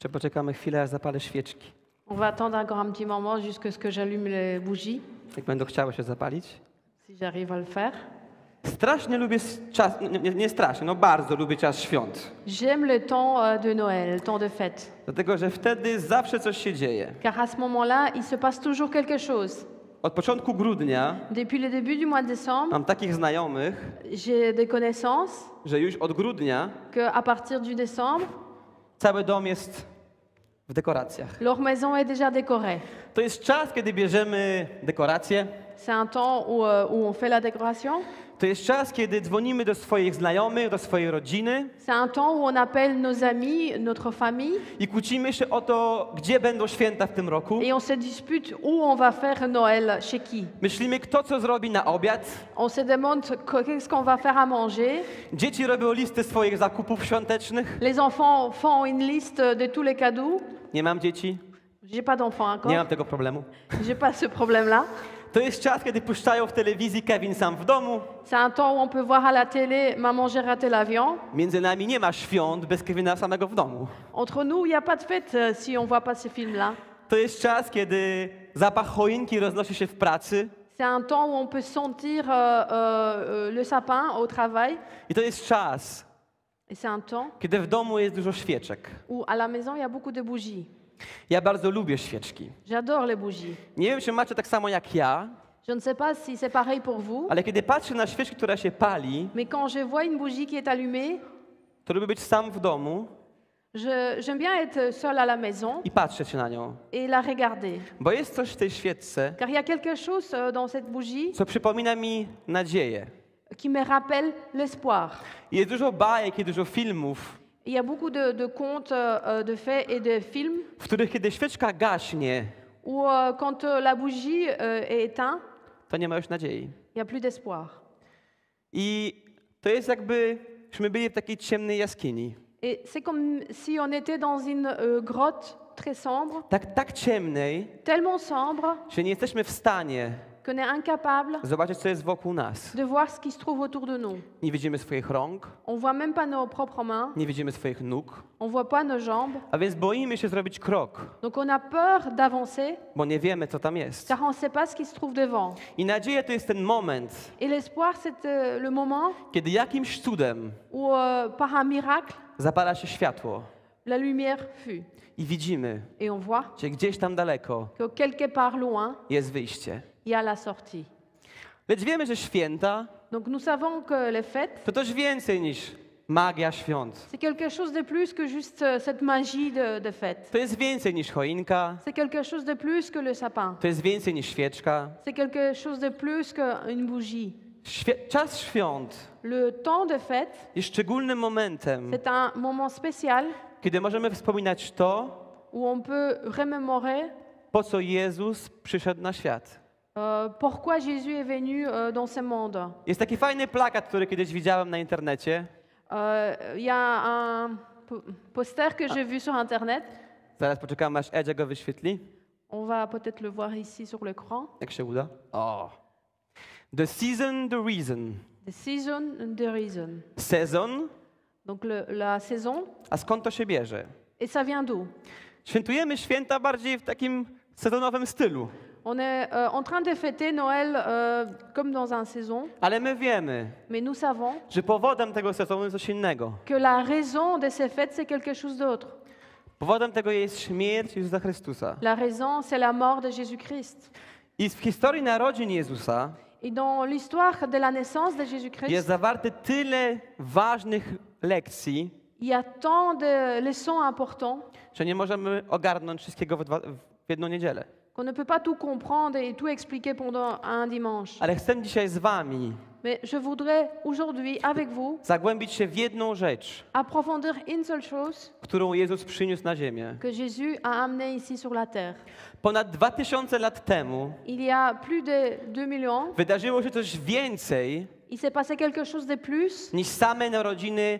Czy poczekamy chwilę, aż zapalę świeczki? On va attendre encore un petit moment jusqu'à ce que j'allume les bougies, Jak będą chciały się zapalić? si j'arrive à le faire. Strasznie lubię czas, nie strasznie, no bardzo lubię czas świąt. J'aime le temps de Noël, le temps de fête. Dlatego, że wtedy zawsze coś się dzieje. Car à ce moment-là, il se passe toujours quelque chose. Od początku grudnia Depuis le début du mois de décembre, mam takich znajomych, j'ai des connaissances że już od grudnia qu'à partir du décembre, cały dom jest w dekoracjach. leur maison est déjà décorée. To jest czas, kiedy bierzemy dekoracje. C'est un temps où on fait la décoration. To jest czas, kiedy dzwonimy do swoich znajomych, do swojej rodziny C'est un temps où on appelle nos amis, notre famille, i kłócimy się o to, gdzie będą święta w tym roku. et on se dispute où on va faire Noël, chez qui. Myślimy, kto co zrobi na obiad. On se demande qu'est-ce qu'on va faire à manger. Dzieci robią listy swoich zakupów świątecznych. Les enfants font une liste de tous les cadeaux. Nie mam dzieci, J'ai pas d'enfants nie encore. mam tego problemu. J'ai pas ce problème-là. To jest czas, kiedy puszczają w telewizji Kevin sam w domu. C'est un temps où on peut voir à la télé Maman j'ai raté l'avion. Między nami nie ma świąt bez Kevina samego w domu. Entre nous, il n'y a pas de fête si on voit pas ces films-là. To jest czas, kiedy zapach choinki roznosi się w pracy. C'est un temps où on peut sentir le sapin au travail. I to jest czas, Et c'est un temps kiedy w domu jest dużo świeczek. où à la maison, il y a beaucoup de bougies. Ja bardzo lubię świeczki. J'adore les bougies. Nie wiem, czy macie tak samo jak ja, Je ne sais pas si c'est pareil pour vous, ale kiedy patrzę na świeczkę, która się pali, mais quand je vois une bougie qui est allumée, to lubię być sam w domu j'aime bien être seule à la maison i patrzeć na nią. et la regarder. Bo jest coś w tej świeczce, Car il y a quelque chose dans cette bougie co przypomina mi nadzieję. qui me rappelle l'espoir. Jest dużo bajek i dużo filmów, Il y a beaucoup de contes, de faits et de films w których kiedy świeczka gaśnie, où quand la bougie est éteinte, to nie ma już nadziei. il n'y a plus d'espoir. I to jest jakbyśmy byli w takiej ciemnej jaskini. Et c'est comme si on était dans une grotte très sombre, Tak ciemnej, tellement sombre że nie jesteśmy w stanie qu'on est incapable zobaczyć, co jest wokół nas. de voir ce qui se trouve autour de nous. Nie widzimy swoich rąk, On voit même pas nos propres mains, nie widzimy swoich nóg, on voit pas nos jambes. a więc boimy się zrobić krok, Donc on a peur d'avancer bo nie wiemy, co tam jest. car on ne sait pas ce qui se trouve devant. I nadzieja to jest ten moment, Et l'espoir, c'est le moment kiedy jakimś cudem où, par un miracle, zapala się światło la lumière fut. i widzimy, Et on voit że gdzieś tam daleko que quelque part loin, jest wyjście. il y a la sortie. Lecz wiemy, że święta Donc nous savons que les fêtes, to coś więcej niż magia świąt. c'est quelque chose de plus que juste cette magie de fête. To jest więcej niż choinka, C'est quelque chose de plus que le sapin. to jest więcej niż świeczka. C'est quelque chose de plus qu'une bougie. Czas świąt Le temps de fête, jest szczególnym momentem, c'est un moment spécial kiedy możemy wspominać to, où on peut remémorer po co Jezus przyszedł na świat. pourquoi Jésus est venu dans ce monde. Jest taki fajny plakat, który kiedyś widziałem na internecie. Il y a un poster que j'ai vu sur Internet. Zaraz poczekamy, aż Edzia go wyświetli. On va peut-être le voir ici sur l'écran. Jak się uda? O. The season, the reason. The season and the reason. Sezon, Donc la saison. a skąd to się bierze? Et ça vient d'où? Świętujemy święta bardziej w takim sezonowym stylu. On est en train de fêter Noël comme dans une saison, Ale my wiemy, mais nous savons że powodem tego sezonu jest coś innego. que la raison de ces fêtes, c'est quelque chose d'autre. Powodem tego jest śmierć Jezusa Chrystusa. La raison, c'est la mort de Jésus-Christ. I w historii narodzin Jezusa Et dans l'histoire de la naissance de jest Jésus-Christ, zawarte tyle ważnych lekcji, il y a tant de leçons importantes że nie możemy ogarnąć wszystkiego w jedną niedzielę. qu'on ne peut pas tout comprendre et tout expliquer pendant un dimanche. Ale chcę dzisiaj z wami Mais je voudrais aujourd'hui, avec vous, zagłębić się w jedną rzecz, approfondir une seule chose którą Jezus przyniósł na ziemię. que Jésus a amenée ici sur la terre. Ponad 2000 lat temu Il y a plus de 2 millions, wydarzyło się coś więcej il s'est passé quelque chose de plus niż same narodziny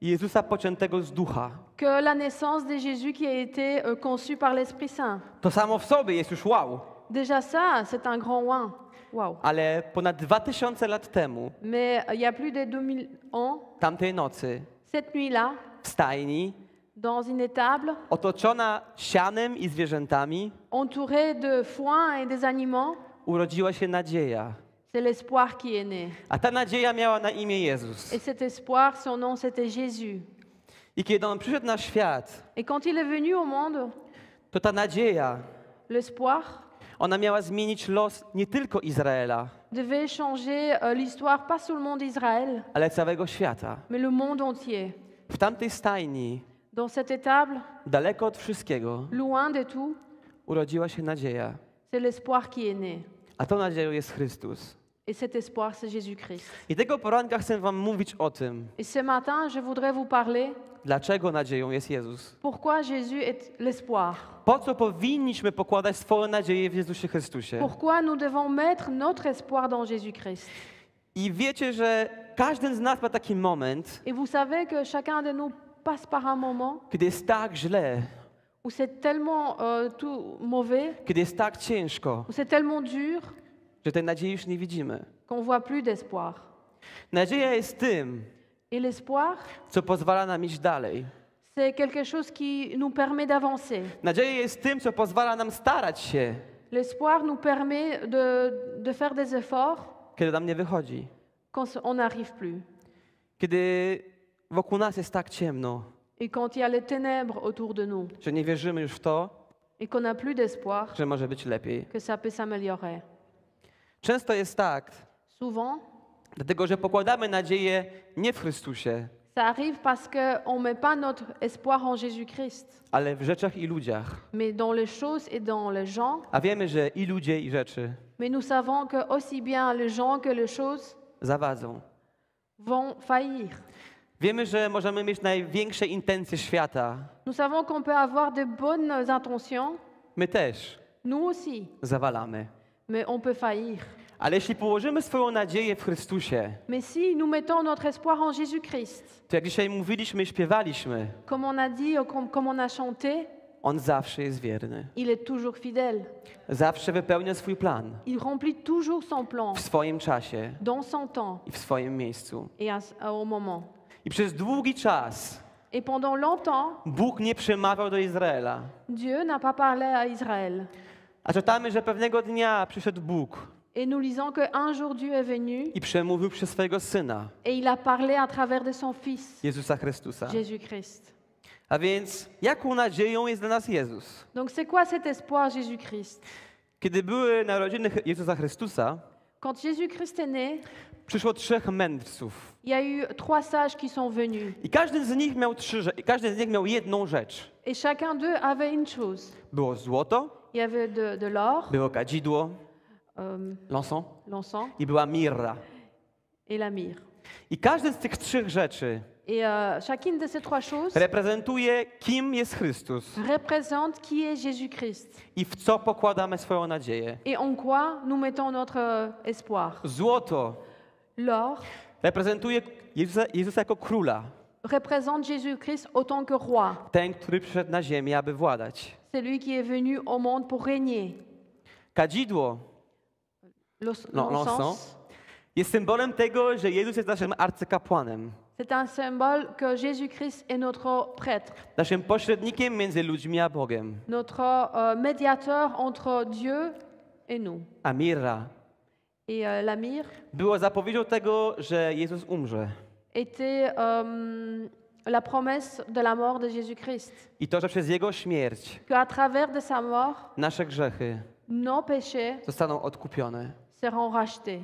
Jezusa poczętego z ducha. que la naissance de Jésus qui a été conçue par l'Esprit Saint. To samo w sobie jest już wow. Déjà ça, c'est un grand ouin. Wow. Ale ponad 2000 lat temu, Mais il y a plus de 2000 ans, tamtej nocy, cette nuit-là, w stajni, dans une étable, otoczona sianem i zwierzętami, entourée de foin et des animaux. urodziła się nadzieja. C'est l'espoir qui est né. A ta nadzieja miała na imię Jezus. Et cet espoir, son nom, c'était Jésus. I kiedy On przyszedł na świat, Et quand il est venu au monde, to ta nadzieja, l'espoir ona miała zmienić los nie tylko Izraela, devait changer l'histoire, pas seulement d'Israël, ale całego świata. mais le monde entier. W tamtej stajni, Dans cette étable, daleko od wszystkiego, loin de tout, urodziła się nadzieja. c'est l'espoir qui est né. A tą nadzieją jest Chrystus. Et cet espoir, c'est Jésus-Christ. I tego poranka chcę wam mówić o tym, Et ce matin, je voudrais vous parler dlaczego nadzieją jest Jezus. pourquoi Jésus est l'espoir. Po co powinniśmy pokładać swoją nadzieję w Jezusie Chrystusie? Pourquoi nous devons mettre notre espoir dans Jésus-Christ. I wiecie, że każdy z nas ma taki moment, Et vous savez que chacun de nous passe par un moment kiedy jest tak źle, où c'est tellement tout mauvais, kiedy jest tak ciężko, où c'est tellement dur że tej nadziei już nie widzimy. qu'on voit plus d'espoir. Nadzieja jest tym, Et l'espoir, co pozwala nam iść dalej. c'est quelque chose qui nous permet d'avancer. Nadzieja jest tym, co pozwala nam starać się, L'espoir nous permet de faire des efforts kiedy nam nie wychodzi. quand on n'arrive plus. Kiedy wokół nas jest tak ciemno, Et quand il y a les ténèbres autour de nous że nie wierzymy już w to, et qu'on n'a plus d'espoir, że może być lepiej. que ça peut s'améliorer. Często jest tak, Souvent, dlatego że pokładamy nadzieję nie w Chrystusie, ça arrive parce qu'on ne met pas notre espoir en Jésus-Christ, ale w rzeczach i ludziach. mais dans les choses et dans les gens. A wiemy, że i ludzie, i rzeczy Mais nous savons que aussi bien les gens que les choses zawadzą. vont faillir. Wiemy, że możemy mieć największe intencje świata. Nous savons qu'on peut avoir de bonnes intentions, My też nous aussi, zawalamy. mais on peut faillir. Ale jeśli położymy swoją nadzieję w Chrystusie, Mais si nous mettons notre espoir en Jésus-Christ, to jak dzisiaj mówiliśmy i śpiewaliśmy, comme on a dit, comme on a chanté, On zawsze jest wierny. il est toujours fidèle. Zawsze wypełnia swój plan Il remplit toujours son plan, w swoim czasie dans son temps i w swoim miejscu. et au moment. I przez długi czas Et pendant longtemps, Bóg nie przemawiał do Izraela. Dieu n'a pas parlé à Israël. A czytamy, że pewnego dnia przyszedł Bóg Et nous lisons qu'un jour Dieu est venu i przemówił przez swojego Syna, et il a parlé à travers de son Fils, Jezusa Chrystusa. Jésus-Christ. A więc jaką nadzieją jest dla nas Jezus? Donc c'est quoi cet espoir Jésus-Christ? Kiedy były narodziny Jezusa Chrystusa, Quand Jésus-Christ est né, przyszło 3 mędrców. il y a eu 3 sages qui sont venus. I każdy z nich miał każdy z nich miał jedną rzecz. Et chacun d'eux avait une chose. Było złoto, Il y avait de l'or, było kadzidło, l'encens l'encens i była mirra. et la myrrhe. I każdy z tych 3 rzeczy Et chacune de ces 3 choses reprezentuje, kim jest Chrystus représente qui est Jésus-Christ i w co pokładamy swoją nadzieję. et en quoi nous mettons notre espoir. Złoto L'or reprezentuje Jezusa jako króla, représente Jésus-Christ autant que roi. ten, który przyszedł na ziemię, aby władać. C'est lui qui est venu au monde pour régner. Kadzidło, L'encens, jest symbolem tego, że Jezus jest naszym arcykapłanem, c'est un symbole que Jésus-Christ est notre prêtre, naszym pośrednikiem między ludźmi a Bogiem. notre médiateur entre Dieu et nous. A mirra Et la myrrhe było zapowiedzią tego, że Jezus umrze. était la promesse de la mort de Jésus-Christ. I to, że przez Jego śmierć Qu'à travers de sa mort, nasze grzechy nos péchés zostaną odkupione. seront rachetés.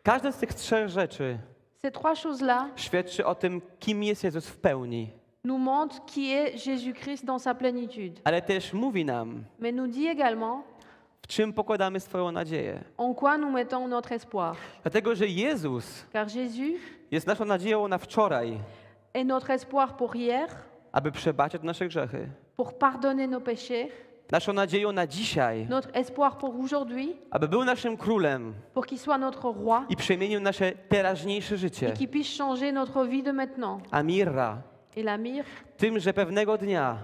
Każda z tych 3 rzeczy Ces 3 choses-là świadczy o tym, kim jest Jezus w pełni, nous montrent qui est Jésus-Christ dans sa plénitude. ale też mówi nam, Mais nous dit également w czym pokładamy swoją nadzieję. en quoi nous mettons notre espoir. Dlatego, że Jezus Car Jésus jest naszą nadzieją na wczoraj, est notre espoir pour hier, aby przebaczyć nasze grzechy. pour pardonner nos péchés, Naszą nadzieją na dzisiaj, notre espoir pour aujourd'hui, aby był naszym królem pour qu'il soit notre roi i przemienił nasze teraźniejsze życie. et qu'il puisse changer notre vie de maintenant. A mirra, Et la myrrhe, tym, że pewnego dnia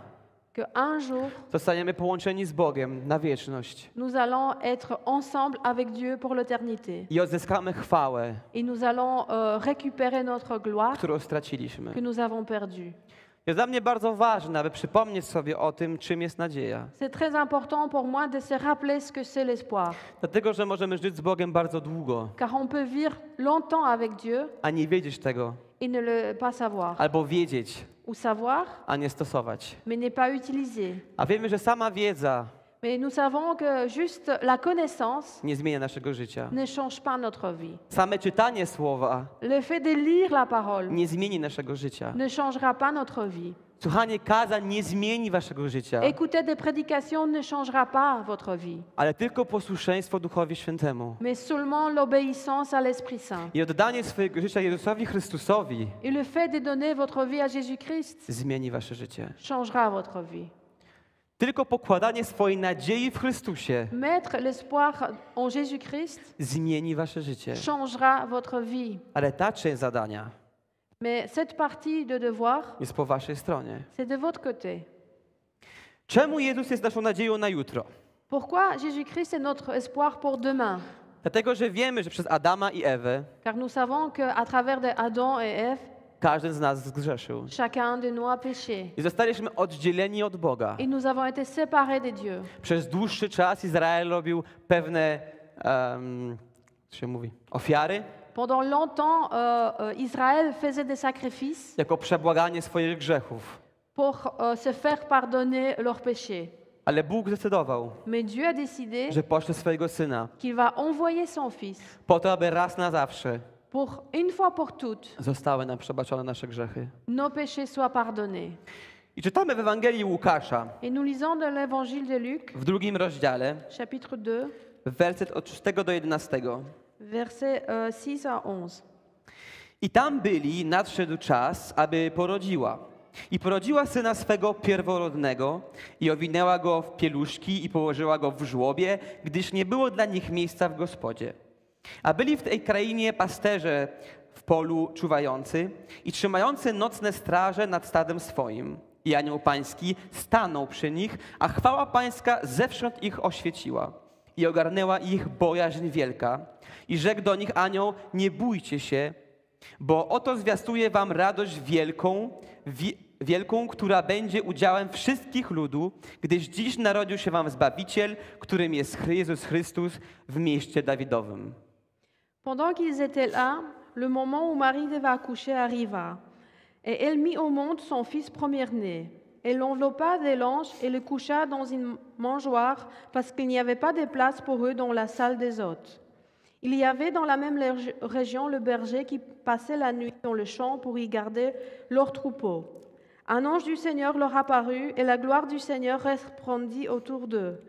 qu'un jour, zostaniemy połączeni z Bogiem na wieczność nous allons être ensemble avec Dieu pour l'éternité. i odzyskamy chwałę, Et nous allons récupérer notre gloire którą straciliśmy. que nous avons perdue. Jest dla mnie bardzo ważne, aby przypomnieć sobie o tym, czym jest nadzieja. C'est très important pour moi de se rappeler ce que c'est l'espoir. Dlatego, że możemy żyć z Bogiem bardzo długo, Car on peut vivre longtemps avec Dieu a nie wiedzieć tego, et ne le pas savoir. albo wiedzieć, Ou savoir, a nie stosować. mais ne pas utiliser. A wiemy, że sama wiedza Mais nous savons que juste la connaissance nie zmienia naszego życia. ne change pas notre vie. Same czytanie słowa Le fait de lire la parole nie zmieni naszego życia. ne changera pas notre vie. Słuchanie kazań nie zmieni waszego życia, Écouter des prédications ne changera pas votre vie, ale tylko posłuszeństwo Duchowi Świętemu mais seulement l'obéissance à l'Esprit Saint. i oddanie swojego życia Jezusowi Chrystusowi Et le fait de donner votre vie à Jésus-Christ zmieni wasze życie. changera votre vie. Tylko pokładanie swojej nadziei w Chrystusie Mettre l'espoir en Jésus-Christ zmieni wasze życie. changera votre vie. Ale ta część zadania Mais cette partie de devoir, jest po waszej stronie. c'est de votre côté. Czemu Jezus jest naszą nadzieją na jutro? Pourquoi Jésus-Christ est notre espoir pour demain? Dlatego, że wiemy, że przez Adama i Ewę Car nous savons qu'à travers de Adam et Ève, każdy z nas zgrzeszył. chacun de nous a péché. I zostaliśmy oddzieleni od Boga. Et nous avons été séparés de Dieu. Przez dłuższy czas Izrael robił pewne, co się mówi, ofiary, Pendant longtemps, Israël faisait des sacrifices jako przebłaganie swoich grzechów. pour se faire pardonner leurs péchés. Ale Bóg zdecydował, Mais Dieu a décidé że pośle swojego Syna qu'il va envoyer son Fils po to, aby raz na zawsze pour, une fois pour toutes, zostały nam przebaczone nasze grzechy. nos péchés soient pardonnés. I czytamy w Ewangelii Łukasza Et nous lisons dans l'évangile de Luc, w 2 rozdziale, chapitre 2, werset od 6 do 11. versets 6 à 11. I tam byli, nadszedł czas, aby porodziła. I porodziła syna swego pierworodnego i owinęła go w pieluszki i położyła go w żłobie, gdyż nie było dla nich miejsca w gospodzie. A byli w tej krainie pasterze w polu czuwający i trzymający nocne straże nad stadem swoim. I anioł pański stanął przy nich, a chwała pańska zewsząd ich oświeciła. I ogarnęła ich bojaźń wielka. I rzekł do nich anioł, nie bójcie się, bo oto zwiastuję wam radość wielką, która będzie udziałem wszystkich ludów, gdyż dziś narodził się wam Zbawiciel, którym jest Jezus Chrystus w mieście Dawidowym. Pendant qu'ils étaient là, le moment où Marie devait accoucher arriva. Et elle mit au monde son fils premier-né. Elle l'enveloppa des langes et le coucha dans une mangeoire parce qu'il n'y avait pas de place pour eux dans la salle des hôtes. Il y avait dans la même région le berger qui passait la nuit dans le champ pour y garder leurs troupeaux. Un ange du Seigneur leur apparut et la gloire du Seigneur resplendit autour d'eux.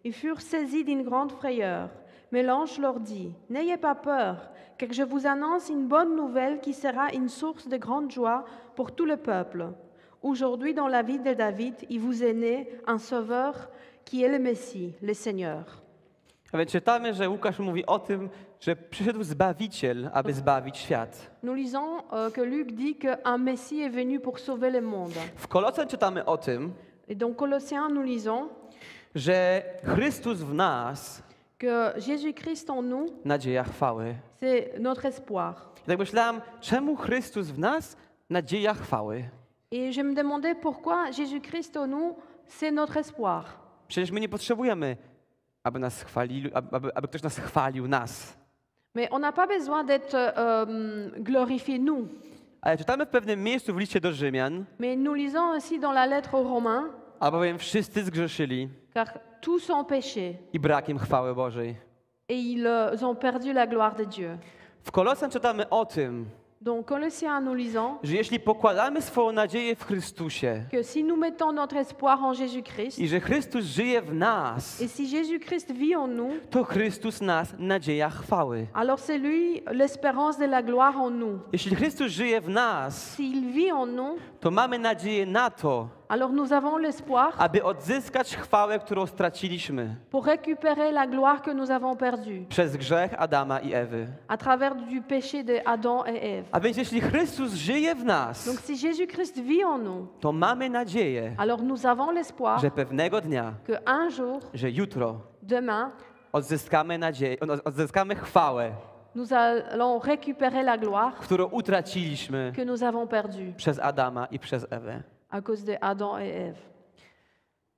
Ils furent saisis d'une grande frayeur. Mais l'ange leur dit, « N'ayez pas peur, car je vous annonce une bonne nouvelle qui sera une source de grande joie pour tout le peuple. Aujourd'hui, dans la ville de David, il vous est né un sauveur qui est le Messie, le Seigneur. » A więc czytamy, że Łukasz mówi o tym, że przyszedł Zbawiciel, aby zbawić świat. Nous lisons que Luc dit qu'un Messie est venu pour sauver le monde. W Kolosach czytamy o tym, Et dans Colossiens, nous lisons że Chrystus w nas que Jésus-Christ en nous, nadzieja chwały. c'est notre espoir. I tak myślałam, czemu Chrystus w nas nadzieja chwały? Et je me demandais pourquoi Jésus-Christ en nous, c'est notre espoir. Przecież my nie potrzebujemy, aby nas chwalili, aby ktoś nas chwalił, nas. Mais on n'a pas besoin d'être glorifié nous. Ale czytamy w pewnym miejscu w liście do Rzymian, Mais nous lisons aussi dans la lettre aux Romains, albowiem wszyscy zgrzeszyli car tous ont péché i brak im chwały Bożej. et ils ont perdu la gloire de Dieu. W Kolosach czytamy o tym, Donc Colossiens, nous lisons że jeśli pokładamy swoją nadzieję w Chrystusie que si nous mettons notre espoir en Jésus-Christ, i że Chrystus żyje w nas, et si Jésus-Christ vit en nous, to Chrystus nas nadzieja chwały. alors c'est lui l'espérance de la gloire en nous. Jeśli Chrystus żyje w nas, S'il vit en nous, to mamy nadzieję na to, alors nous avons l'espoir aby odzyskać chwałę, którą straciliśmy pour récupérer la gloire que nous avons perdue przez grzech Adama i Ewy. à travers du péché de Adam et Ève. A więc jeśli Chrystus żyje w nas, Donc si Jésus-Christ vit en nous, to mamy nadzieję, alors nous avons l'espoir że pewnego dnia, que un jour, że jutro demain, odzyskamy nadzieję, odzyskamy chwałę, nous allons récupérer la gloire którą utraciliśmy que nous avons perdue przez Adama i przez Ewę. à cause de Adam et Ève.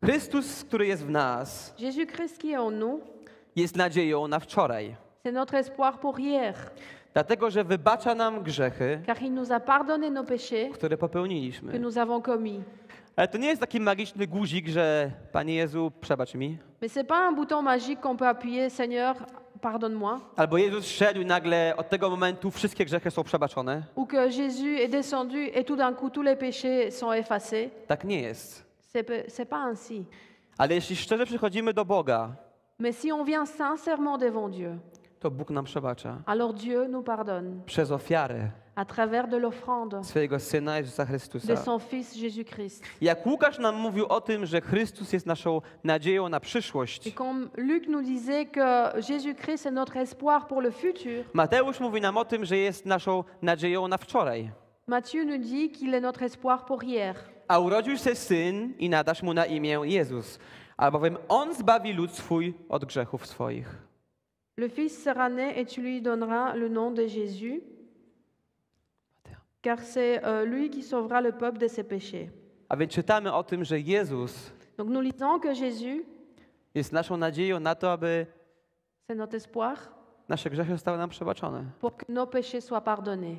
Chrystus, który jest w nas, Jésus-Christ qui est en nous, jest nadzieją na wczoraj. c'est notre espoir pour hier, Dlatego, że wybacza nam grzechy, car il nous a pardonné nos péchés które que popełniliśmy. nous avons commis. Ale to nie jest taki magiczny guzik, że Panie Jezu, przebacz mi. Mais c'est pas un bouton magique qu'on peut appuyer, Seigneur, pardonne-moi, Albo Jezus szedł i nagle od tego momentu wszystkie grzechy są przebaczone. ou que Jésus est descendu et tout d'un coup tous les péchés sont effacés. Tak nie jest. C'est pas ainsi. Ale jeśli szczerze przychodzimy do Boga, Mais si on vient sincèrement devant Dieu, to Bóg nam przebacza. alors Dieu nous pardonne Przez ofiarę à travers de l'offrande swojego Syna Jezusa de Chrystusa. son Fils Jésus-Christ. Jak Łukasz nam mówił o tym, że Chrystus jest naszą nadzieją na Et przyszłość, comme Luc nous disait que Jésus-Christ est notre espoir pour le futur, Mateusz mówi nam o tym, że jest naszą nadzieją na wczoraj. Matthieu nous dit qu'il est notre espoir pour hier. A urodził się Syn i nadasz Mu na imię Jezus, albowiem On zbawi lud swój od grzechów swoich. Le Fils sera né et tu lui donneras le nom de Jésus, car c'est lui qui sauvera le peuple de ses péchés. A więc czytamy o tym, że Jezus Donc nous lisons que Jésus, jest naszą nadzieją na to, aby c'est notre espoir nasze grzechy zostały nam przebaczone. pour que nos péchés soient pardonnés.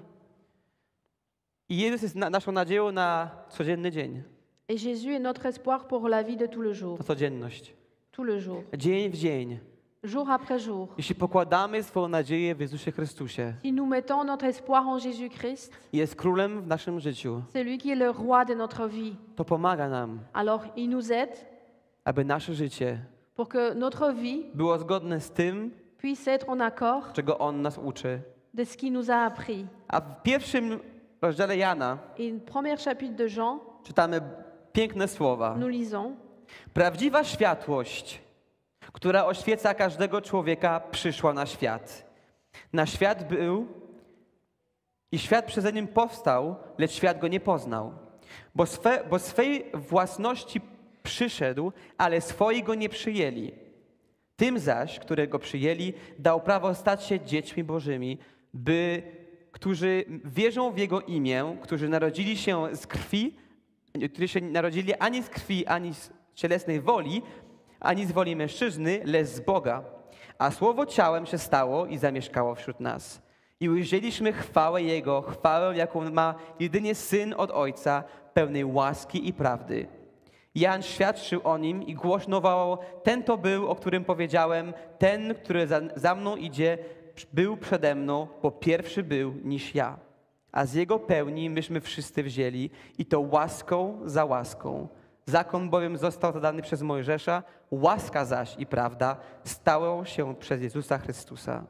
I Jezus jest naszą nadzieją na codzienny dzień, Et Jésus est notre espoir pour la vie de tout le jour, na codzienność. tout le jour, Dzień w dzień. jour après jour. Jeśli pokładamy swoją nadzieję w Jezusie Chrystusie, Si nous mettons notre espoir en Jésus-Christ, jest królem w naszym życiu, c'est lui qui est le roi de notre vie. to pomaga nam, Alors il nous aide aby nasze życie pour que notre vie było zgodne z tym, puisse être en accord czego On nas uczy. de ce qu'il nous a appris. A w pierwszym rozdziale Jana Et le premier chapitre de Jean, czytamy piękne słowa. nous lisons: Prawdziwa światłość, która oświeca każdego człowieka, przyszła na świat. Na świat był i świat przeze nim powstał, lecz świat go nie poznał. Bo swej własności przyszedł, ale swoi go nie przyjęli. Tym zaś, które go przyjęli, dał prawo stać się dziećmi Bożymi, którzy wierzą w Jego imię, którzy narodzili się z krwi, którzy się narodzili ani z krwi, ani z cielesnej woli, ani z woli mężczyzny, lecz z Boga. A Słowo ciałem się stało i zamieszkało wśród nas. I ujrzeliśmy chwałę Jego, chwałę, jaką ma jedynie Syn od Ojca, pełnej łaski i prawdy. Jan świadczył o Nim i głośno wołał: ten to był, o którym powiedziałem, ten, który za mną idzie, był przede mną, bo pierwszy był niż ja. A z Jego pełni myśmy wszyscy wzięli i to łaską za łaską. Zakon bowiem został zadany przez Mojżesza, łaska zaś i prawda stały się przez Jezusa Chrystusa.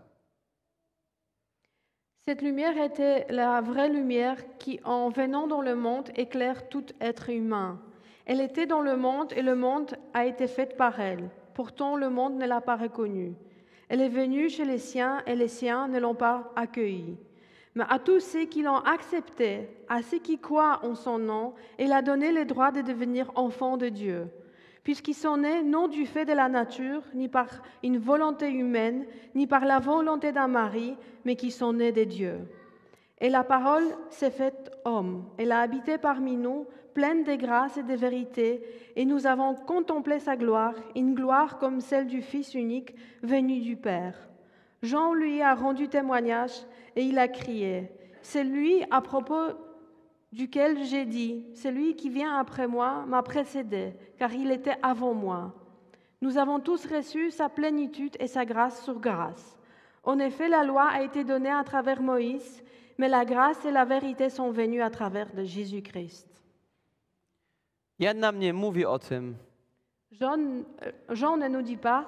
Cette lumière était la vraie lumière qui, en venant dans le monde, éclaire tout être humain. Elle était dans le monde et le monde a été fait par elle. Pourtant, le monde ne l'a pas reconnue. Elle est venue chez les siens et les siens ne l'ont pas accueillie. Mais à tous ceux qui l'ont acceptée, à ceux qui croient en son nom, elle a donné le droit de devenir enfants de Dieu, puisqu'ils sont nés non du fait de la nature, ni par une volonté humaine, ni par la volonté d'un mari, mais qui sont nés de Dieu. Et la parole s'est faite homme. Elle a habité parmi nous, pleine de grâce et de vérité, et nous avons contemplé sa gloire, une gloire comme celle du Fils unique venu du Père. Jean lui a rendu témoignage et il a crié: c'est lui à propos duquel j'ai dit, celui qui vient après moi m'a précédé, car il était avant moi. Nous avons tous reçu sa plénitude et sa grâce sur grâce. En effet, la loi a été donnée à travers Moïse, mais la grâce et la vérité sont venues à travers de Jésus-Christ. Jan nam nie mówi o tym, Jean ne nous dit pas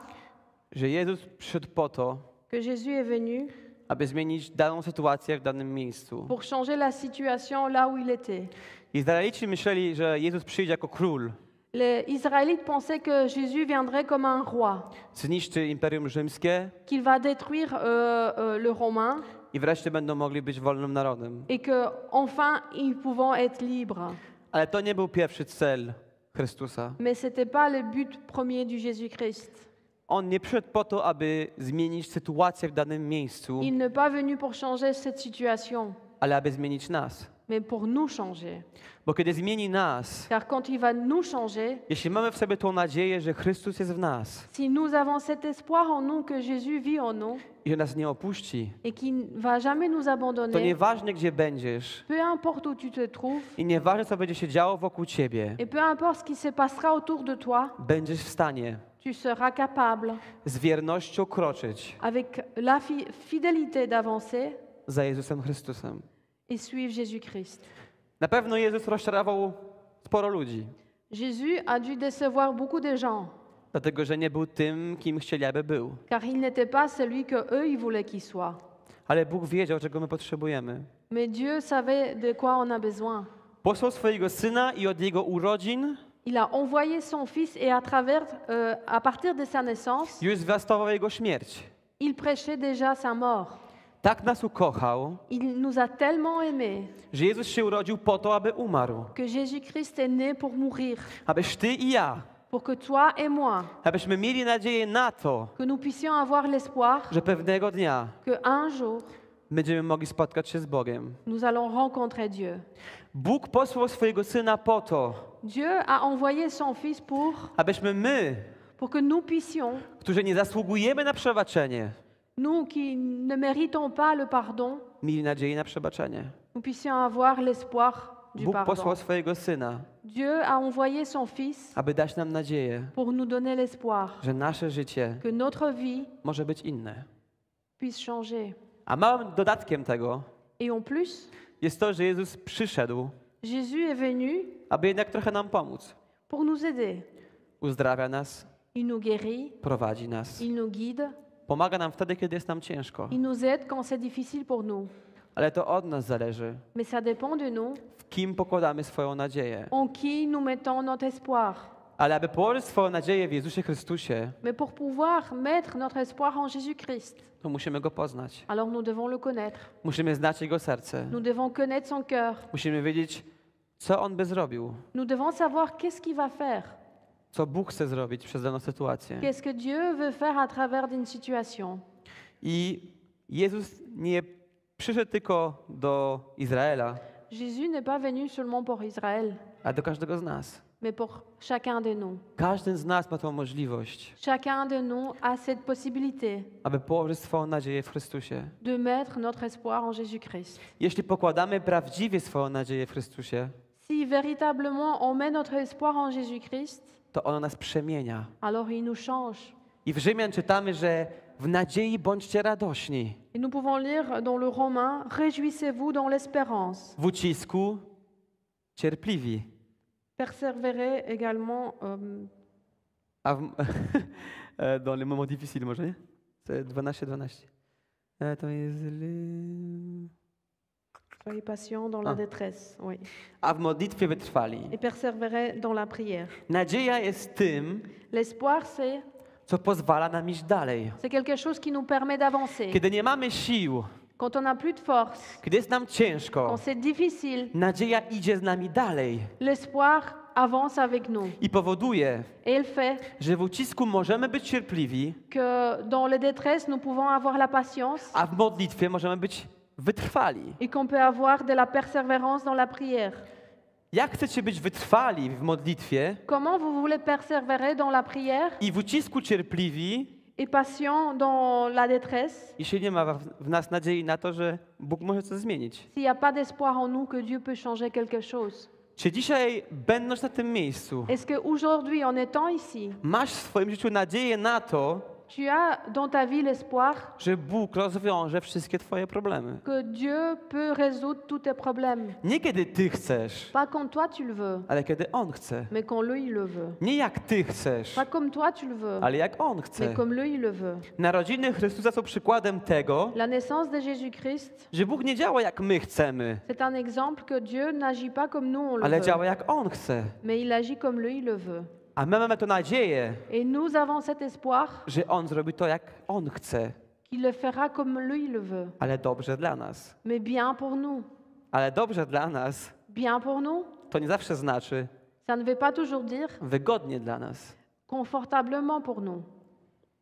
że Jezus przyszedł po to, que Jésus est venu aby zmienić daną sytuację w danym miejscu. pour changer la situation là où il était. Izraelici myśleli, że Jezus przyjdzie jako król, Les Israélites pensaient que Jésus viendrait comme un roi, zniszczy Imperium Rzymskie qu'il va détruire le Romain i wreszcie będą mogli być wolnym narodem. et que enfin ils pourront être libres. Ale to nie był pierwszy cel Chrystusa. Mais ce n'était pas le but premier du Jésus-Christ. On nie przyszedł po to, aby zmienić sytuację w danym miejscu, Il n'est pas venu pour changer cette situation, ale aby zmienić nas. mais pour nous changer. Bo kiedy zmieni nas, Car quand il va nous changer, jeśli mamy w sobie tą nadzieję, że Chrystus jest w nas si nous avons cet espoir en nous que Jésus vit en nous i że nas nie opuści, et qu'il ne va jamais nous to abandonner, nieważne, gdzie będziesz peu importe où tu te trouves i nieważne, co będzie się działo wokół ciebie, et peu importe ce qui se passera autour de toi, będziesz w stanie tu seras capable, z wiernością kroczyć avec la fidélité d'avancer za Jezusem Chrystusem. et suivre Jésus-Christ. Na pewno Jezus rozczarował sporo ludzi, Jésus a dû décevoir beaucoup de gens, dlatego że nie był tym, kim chcieli, aby był. car il n'était pas celui que eux ils voulaient qu'il soit. Ale Bóg wiedział, czego my potrzebujemy. Mais Dieu savait de quoi on a besoin. Posłał swojego Syna i od Jego urodzin Il a envoyé son Fils et à partir de sa naissance, już zwiastował Jego śmierć. il prêchait déjà sa mort. Tak nas ukochał, Il nous a tellement aimés że Jezus się urodził po to, aby umarł. que Jésus-Christ est né pour mourir, Abyś ty i ja, pour que toi et moi, abyśmy mieli nadzieję na to, que nous puissions avoir l'espoir że pewnego dnia que un jour, będziemy mogli spotkać się z Bogiem. nous allons rencontrer Dieu. Bóg posłał swojego Syna po to, Dieu a envoyé son Fils abyśmy my, pour que nous puissions, którzy nie zasługujemy na przebaczenie, nous qui ne méritons pas le pardon, mieli nadzieję na przebaczenie. nous puissions avoir l'espoir du Bóg pardon. posłał swojego Syna, Dieu a envoyé son Fils aby dać nam nadzieję, pour nous donner l'espoir że nasze życie que notre vie może być inne. puisse changer. A małym dodatkiem tego Et en plus, jest to, że Jezus przyszedł, Jésus est venu aby jednak trochę nam pomóc. pour nous aider. Uzdrawia nas, Il nous guérit, prowadzi nas, il nous guide, pomaga nam wtedy, kiedy jest nam ciężko. il nous aide quand c'est difficile pour nous. Ale to od nas zależy, Mais ça dépend de nous, w kim pokładamy swoją nadzieję. en qui nous mettons notre espoir. Ale aby położyć swoją nadzieję w Jezusie Chrystusie, Mais pour pouvoir mettre notre espoir en Jésus-Christ, to musimy Go poznać. alors nous devons le connaître. Musimy znać Jego serce. Nous devons connaître son cœur. Musimy wiedzieć, co On by zrobił, Nous devons savoir qu'est-ce qu'il va faire, co Bóg chce zrobić przez daną sytuację. qu'est-ce que Dieu veut faire à travers d'une situation. I Jezus nie przyszedł tylko do Izraela, Jésus n'est pas venu seulement pour Israël, ale do każdego z nas. mais pour chacun de nous. Każdy z nas ma tą możliwość, Chacun de nous a cette possibilité aby położyć swoją nadzieję w Chrystusie. de mettre notre espoir en Jésus-Christ. Jeśli pokładamy prawdziwie swoją nadzieję w Chrystusie, Si véritablement on met notre espoir en Jésus-Christ, to ono nas przemienia. alors il nous change. I w Rzymian czytamy, że w nadziei bądźcie radośni, Et nous pouvons lire dans le Romain, réjouissez-vous dans l'espérance. w ucisku cierpliwi, Persévérez également. a w... dans les moments difficiles może, nie? 12. To jest... Soyez patients dans la détresse. Oui. A w modlitwie wytrwali. Et persévérez dans la prière. Nadzieja jest tym, L'espoir, co pozwala nam iść dalej. c'est quelque chose qui nous permet d'avancer. Kiedy nie mamy sił, Quand on n'a plus de force, kiedy jest nam ciężko, quand c'est difficile, nadzieja idzie z nami dalej l'espoir avance avec nous. i powoduje, Et elle fait że w ucisku możemy być cierpliwi, que dans les détresses, nous pouvons avoir la patience a w modlitwie możemy być wytrwali. et qu'on peut avoir de la persévérance dans la prière. Jak chcecie być wytrwali w modlitwie Comment vous voulez persévérer dans la prière i w ucisku cierpliwi, et patient dans la détresse jeśli nie ma w nas nadziei na to, że Bóg może coś zmienić? s'il n'y a pas d'espoir en nous que Dieu peut changer quelque chose? Czy dzisiaj, będąc na tym miejscu, Est-ce qu'aujourd'hui, en étant ici, masz w swoim życiu nadzieję na to, tu as dans ta vie l'espoir że Bóg rozwiąże wszystkie twoje problemy? que Dieu peut résoudre tous tes problèmes? Nie kiedy ty chcesz, Pas comme toi tu le veux, ale kiedy On chce. mais quand lui il le veut. Nie jak ty chcesz, Pas comme toi tu le veux, ale jak On mais chce. comme lui il le veut. Narodziny Chrystusa są przykładem tego, La naissance de Jésus-Christ, że Bóg nie działa jak my chcemy, c'est un exemple que Dieu n'agit pas comme nous on le ale veut, działa jak On chce. mais il agit comme lui il le veut. A my mamy tę nadzieję, Et nous avons cet espoir że On zrobi to, jak On chce, qu'il le fera comme lui il le veut, ale dobrze dla nas. mais bien pour nous. Ale dobrze dla nas Bien pour nous, to nie zawsze znaczy ça ne veut pas toujours dire wygodnie dla nas. confortablement pour nous.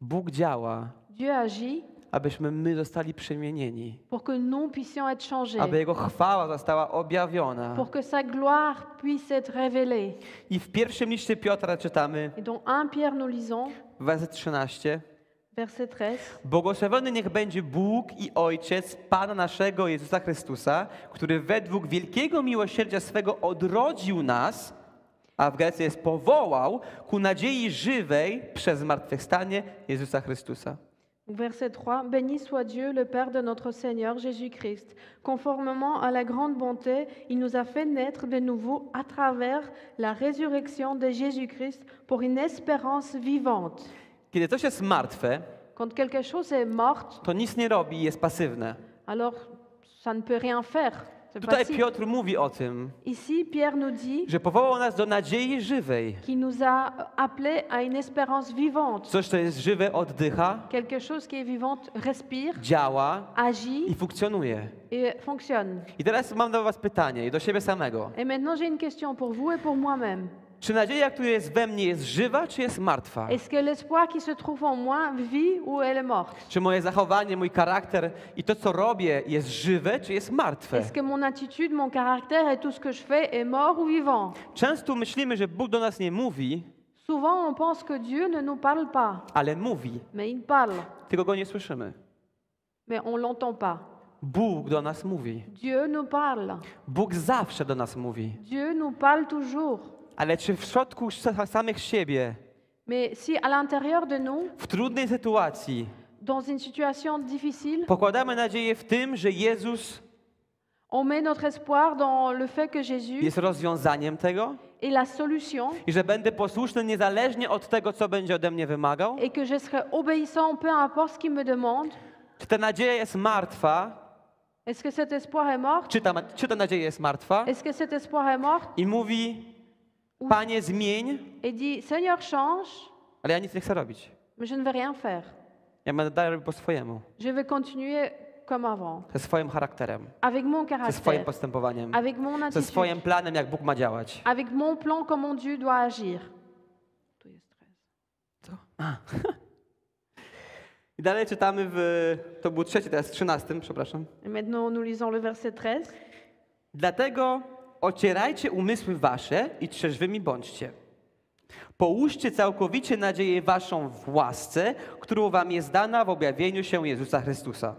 Bóg działa, Dieu agit, abyśmy my zostali przemienieni, pour que nous puissions être changés, aby Jego chwała została objawiona. pour que sa gloire puisse être révélée. I w pierwszym liście Piotra czytamy, Et dans 1 Pierre, nous lisons, werset 13. verset 13, Błogosławiony niech będzie Bóg i Ojciec Pana naszego Jezusa Chrystusa, który według wielkiego miłosierdzia swego odrodził nas, a w Grecji jest powołał ku nadziei żywej przez zmartwychwstanie Jezusa Chrystusa. verset 3, Béni soit Dieu, le Père de notre Seigneur Jésus-Christ. Conformément à la grande bonté, il nous a fait naître de nouveau à travers la résurrection de Jésus-Christ pour une espérance vivante. Kiedy coś jest martwe, Quand quelque chose est morte, to nic nie robi i jest pasywne. alors ça ne peut rien faire. C'est Tutaj passif. Piotr mówi o tym, Ici, Pierre nous dit że powołał nas do nadziei żywej. qu'il nous a appelés à une espérance vivante. Coś, co jest żywe, oddycha, Quelque chose qui est vivante respire, działa i agit funkcjonuje. et fonctionne. I teraz mam do was pytanie i do siebie samego. Et maintenant, j'ai une question pour vous et pour moi-même. Czy nadzieja, która jest we mnie, jest żywa, czy jest martwa? Est-ce que l'espoir qui se trouve en moi vit ou elle est morte? Czy moje zachowanie, mój charakter i to, co robię, jest żywe, czy jest martwe? Est-ce que mon attitude, mon caractère et tout ce que je fais est mort ou vivant? Często myślimy, że Bóg do nas nie mówi, Souvent, on pense que Dieu ne nous parle pas, ale mówi, mais il parle, tylko Go nie słyszymy. mais on l'entend pas. Bóg do nas mówi. Dieu nous parle. Bóg zawsze do nas mówi. Dieu nous parle toujours. Ale czy w środku samych siebie, Mais si à l'intérieur de nous, w trudnej sytuacji, dans une situation difficile, pokładamy nadzieję w tym, że Jezus on met notre espoir dans le fait que Jésus jest rozwiązaniem tego est la solution i że będę posłuszny niezależnie od tego, co będzie ode mnie wymagał? et que je serai obéissant peu importe ce qu'il me demande, Czy ta nadzieja jest martwa? est-ce que cet espoir est mort? Czy ta nadzieja jest martwa? Est-ce que cet espoir est mort? I mówi, Panie, zmień, Et dit, Seigneur, change, ale ja nic nie chcę robić. mais je ne vais rien faire. Ja będę dalej robił po swojemu, Je vais continuer comme avant, ze swoim charakterem, avec mon ze swoim caractère, postępowaniem, avec mon ze attitude, swoim planem, jak Bóg ma działać. avec mon plan, comment Dieu doit agir. Tu jest 13. Co? I dalej czytamy to był 3, teraz 13, przepraszam. Et maintenant, nous lisons le verset 13. Dlatego ocierajcie umysły wasze i trzeźwymi bądźcie. Połóżcie całkowicie nadzieję waszą w łasce, którą wam jest dana w objawieniu się Jezusa Chrystusa.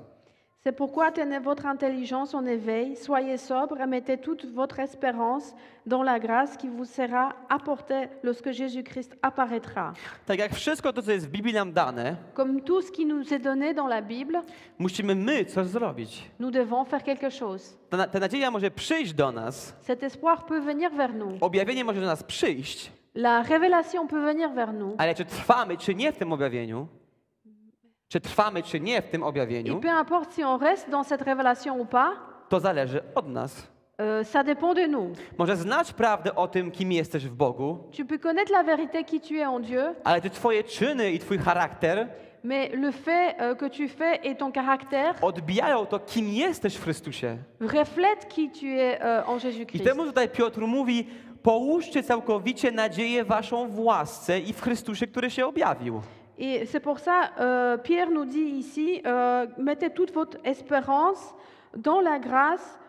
C'est pourquoi tenez votre intelligence en éveil, soyez sobre et mettez toute votre espérance dans la grâce qui vous sera apportée lorsque Jésus-Christ apparaîtra. Tak jak wszystko to, co jest w Biblii nam dane, Comme tout ce qui nous est donné dans la Bible, musimy my coś zrobić. nous devons faire quelque chose. Ta nadzieja może przyjść do nas, Cet espoir peut venir vers nous. objawienie może do nas przyjść, La révélation peut venir vers nous. ale czy trwamy, czy nie w tym objawieniu, czy trwamy, czy nie w tym Et objawieniu, peu importe si on reste dans cette révélation ou pas, to zależy od nas. ça dépend de nous. Może znać prawdę o tym, kim jesteś w Bogu, Tu peux connaître la vérité qui tu es en Dieu, ale czy twoje czyny i twój charakter mais le fait que tu fais et ton caractère odbijają to, kim jesteś w Chrystusie. reflètent qui tu es en I Jésus-Christ. temu tutaj Piotr mówi, połóżcie całkowicie nadzieję waszą w łasce i w Chrystusie, który się objawił. Et c'est pour ça, Pierre nous dit ici, mettez toute votre espérance dans la grâce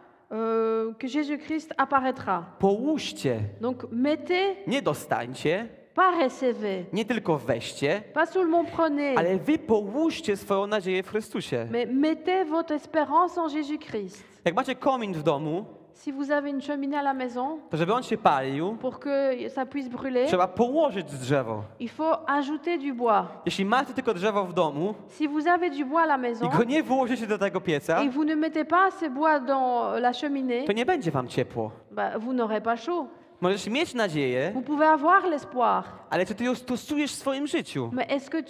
que Jésus-Christ apparaîtra. Połóżcie, Donc mettez, nie dostańcie, pas recevez, nie tylko weźcie, pas seulement prenez, ale wy połóżcie swoją nadzieję w Chrystusie. mais mettez votre espérance en Jésus-Christ. Jak macie komin w domu, Si vous avez une cheminée à la maison, to żeby on się palił, pour que ça puisse brûler, trzeba położyć drzewo. il faut ajouter du bois. Jeśli macie tylko drzewo w domu Si vous avez du bois à la i maison go nie włożycie do tego pieca, et vous ne mettez pas ces bois dans la cheminée, to nie będzie wam ciepło. bah, vous n'aurez pas chaud. Możesz mieć nadzieję, Vous pouvez avoir l'espoir, ale czy ty ją stosujesz w swoim życiu? mais est-ce que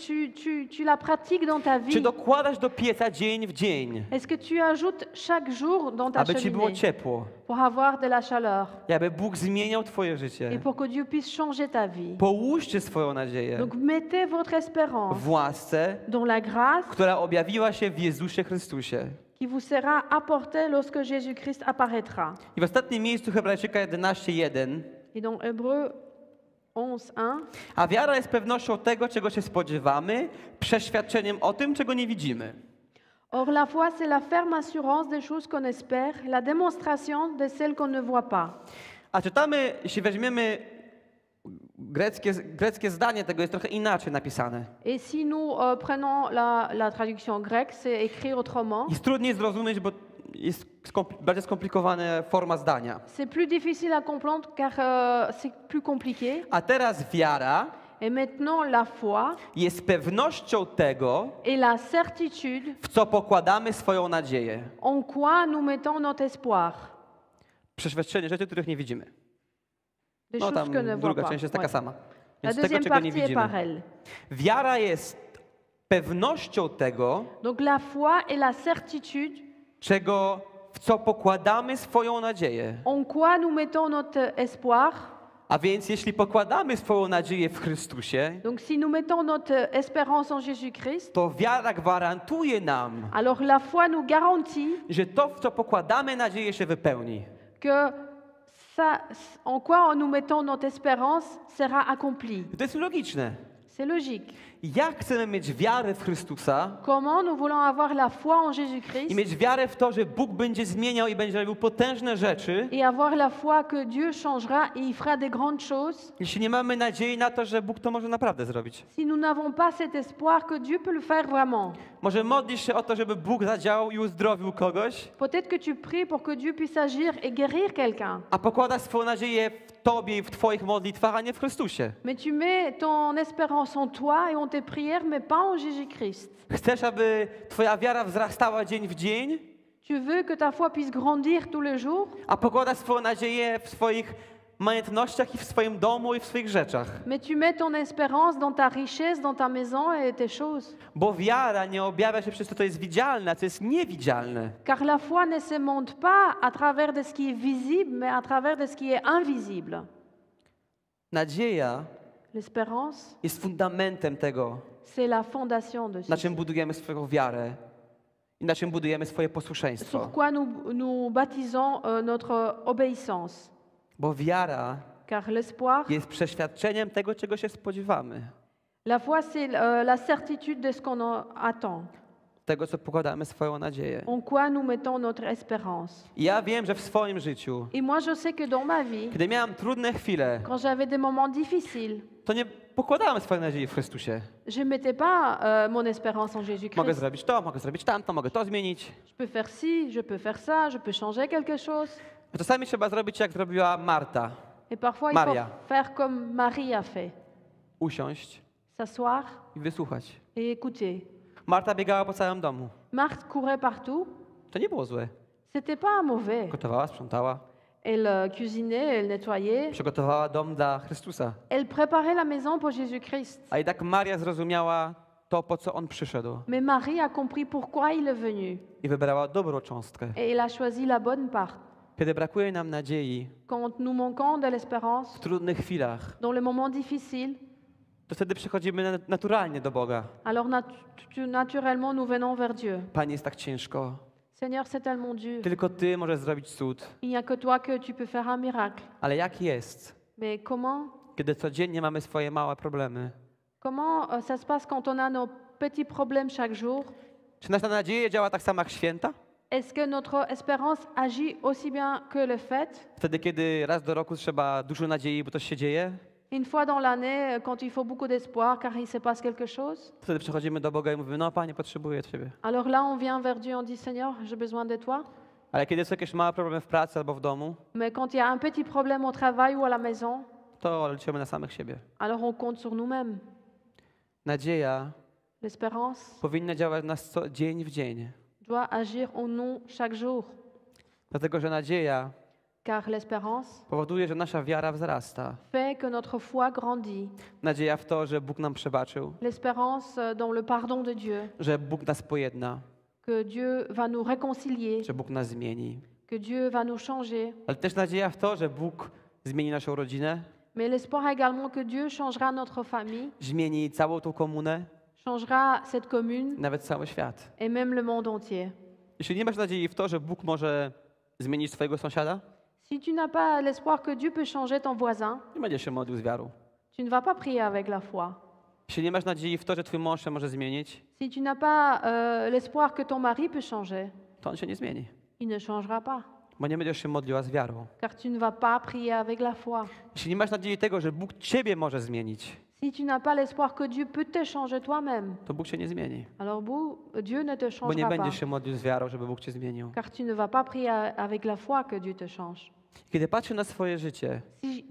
tu la pratiques dans ta Czy vie? dokładasz do pieca dzień w dzień, Est-ce que tu ajoutes chaque jour dans ta aby ci było cheminée ciepło? pour avoir de la chaleur I aby Bóg zmieniał twoje et życie. pour que Dieu puisse changer ta vie? Połóżcie swoją nadzieję Donc mettez votre espérance w łasce, dans la grâce która objawiła się w Jezusie Chrystusie. qui vous sera apportée lorsque Jésus-Christ apparaîtra. I w ostatnim miejscu Hebrajczyka 11:1. Et dans Hébreux 11:1, A wiara jest pewnością tego, czego się spodziewamy, przeświadczeniem o tym, czego nie widzimy. Or, la foi, c'est la ferme assurance des choses qu'on espère, la démonstration de celles qu'on ne voit pas. A czytamy, jeśli weźmiemy greckie zdanie, tego jest trochę inaczej napisane. Et si nous prenons la traduction grecque, c'est écrit autrement. Jest trudniej zrozumieć, bo jest bardziej skomplikowana forma zdania. C'est plus difficile à comprendre car c'est plus compliqué. A teraz wiara Et maintenant, la foi jest pewnością tego, est la certitude w co pokładamy swoją nadzieję. en quoi nous mettons notre espoir. Przeświadczenie rzeczy, których nie widzimy. Des No choses tam que ne voit druga pas. część jest taka Ouais. sama. La Więc tego, deuxième czego nie partie est widzimy. par elle. Wiara jest pewnością tego, Donc la foi est la certitude w co pokładamy swoją nadzieję. en quoi nous mettons notre espoir. A więc jeśli pokładamy swoją nadzieję w Chrystusie, Donc si nous mettons notre espérance en Jésus-Christ, to wiara gwarantuje nam, alors la foi nous garantit że to, w co pokładamy nadzieję, się wypełni. que ça, en quoi nous mettons notre espérance sera accompli. To jest logiczne. C'est logique. Jak chcemy mieć wiarę w Chrystusa Comment nous voulons avoir la foi en i Jésus-Christ mieć wiarę w to, że Bóg będzie zmieniał i będzie robił potężne rzeczy, et avoir la foi que Dieu changera et il fera des grandes choses, jeśli nie mamy nadziei na to, że Bóg to może naprawdę zrobić? si nous n'avons pas cet espoir que Dieu peut le faire vraiment. Może modlisz się o to, żeby Bóg zadziałał i uzdrowił kogoś, Peut-être que tu pries pour que Dieu puisse agir et guérir quelqu'un. a pokładasz swoją nadzieję w Tobie i w Twoich modlitwach, a nie w Chrystusie. Mais tu mets ton espérance en toi et en tes prières, mais pas en Jésus-Christ. Chcesz, aby Twoja wiara wzrastała dzień w dzień, Tu veux que ta foi puisse grandir tous les jours, a pokładasz swoją nadzieję w swoich majątnościach i w swoim domu i w swoich rzeczach. mais tu mets ton espérance dans ta richesse, dans ta maison et tes choses. Bo wiara nie objawia się przez to, co jest widzialne, a co jest niewidzialne. Car la foi ne se montre pas à travers de ce qui est visible, mais à travers de ce qui est invisible. Nadzieja L'espérance, jest fundamentem tego, c'est la fondation de na ce czym budujemy swoją wiarę i na czym budujemy swoje posłuszeństwo. sur quoi nous baptisons notre obéissance. Bo wiara Car l'espoir, jest przeświadczeniem tego, czego się spodziewamy, la foi, c'est la certitude de ce qu'on attend, tego, co pokładamy swoją nadzieję. en quoi nous mettons notre espérance. I ja wiem, że w swoim życiu, Et moi, je sais que dans ma vie, kiedy miałam trudne chwile, quand j'avais des moments difficiles, to nie pokładałem swojej nadziei w Chrystusie. je ne mettais pas mon espérance en Mogę Jésus-Christ. zrobić to, mogę zrobić tamto, mogę to zmienić. Je peux faire ci, je peux faire ça, je peux changer quelque chose. A czasami trzeba zrobić, jak zrobiła Marta. Et parfois, il Maria. faut faire comme Marie a fait, Usiąść s'asseoir i wysłuchać. et écouter. Marta biegała po całym domu. Marthe courait partout. To nie było złe. C'était pas mauvais. Gotowała, sprzątała, Elle cuisinait, elle nettoyait. przygotowała dom dla Chrystusa. Elle préparait la maison pour Jésus-Christ. A i tak Maria zrozumiała to, po co On przyszedł. Mais Marie a compris pourquoi il est venu. I wybrała dobrą cząstkę. Et elle a choisi la bonne part. Kiedy brakuje nam nadziei Quand nous manquons de l'espérance, w trudnych chwilach, dans les moments difficiles, to wtedy przychodzimy naturalnie do Boga. alors naturellement nous venons vers Dieu. Panie, jest tak ciężko. Seigneur, c'est tellement dur. Tylko Ty możesz zrobić cud. Il n'y a que toi que tu peux faire un miracle. Ale jak jest, Mais comment kiedy codziennie mamy swoje małe problemy? ça se passe quand on a nos petits problèmes chaque jour? Czy nasza nadzieja działa tak samo jak święta? Est-ce que notre espérance agit aussi bien que le fait? Wtedy, kiedy raz do roku trzeba dużo nadziei, bo coś się dzieje? Une fois dans l'année, quand il faut beaucoup d'espoir car il se passe quelque chose? Wtedy przechodzimy do Boga i mówimy, no Panie, potrzebuję Ciebie. Alors là, on vient vers Dieu, on dit Seigneur, j'ai besoin de toi. Ale kiedy są jakieś małe problemy w pracy albo w domu, Mais quand il y a un petit problème au travail ou à la maison, to liczymy na samych siebie. alors on compte sur nous-mêmes. Nadzieja L'espérance powinna działać w nas dzień w dzień. doit agir en nous chaque jour, Dlatego, że nadzieja car l'espérance powoduje, że nasza wiara wzrasta. fait que notre foi grandit. Nadzieja w to, że Bóg nam przebaczył, L'espérance dans le pardon de Dieu, że Bóg nas pojedna, que Dieu va nous réconcilier, że Bóg nas zmieni. que Dieu va nous changer. Ale też nadzieja w to, że Bóg zmieni naszą rodzinę, Mais l'espoir également que Dieu changera notre famille, zmieni całą tą komunę, changera cette commune nawet cały świat. et même le monde entier. Jeśli nie masz nadziei w to, że Bóg może zmienić swojego sąsiada, Si tu n'as pas l'espoir que Dieu peut changer ton voisin, nie będziesz się modlił z wiarą. tu ne vas pas prier avec la foi. Jeśli nie masz nadziei w to, że twój mąż się może zmienić, si tu n'as pas l'espoir que ton mari peut changer, to on się nie zmieni. il ne changera pas, Bo nie będziesz się modliła z wiarą. car tu ne vas pas prier avec la foi. Jeśli nie masz nadziei tego, że Bóg ciebie może zmienić, Si tu n'as pas l'espoir que Dieu peut te changer toi-même, to Bóg się nie zmieni. alors Dieu ne te Bo nie changera pas, będziesz się modlił z wiarą, żeby Bóg cię zmienił. car tu ne vas pas prier avec la foi que Dieu te change. Kiedy patrzę na swoje życie,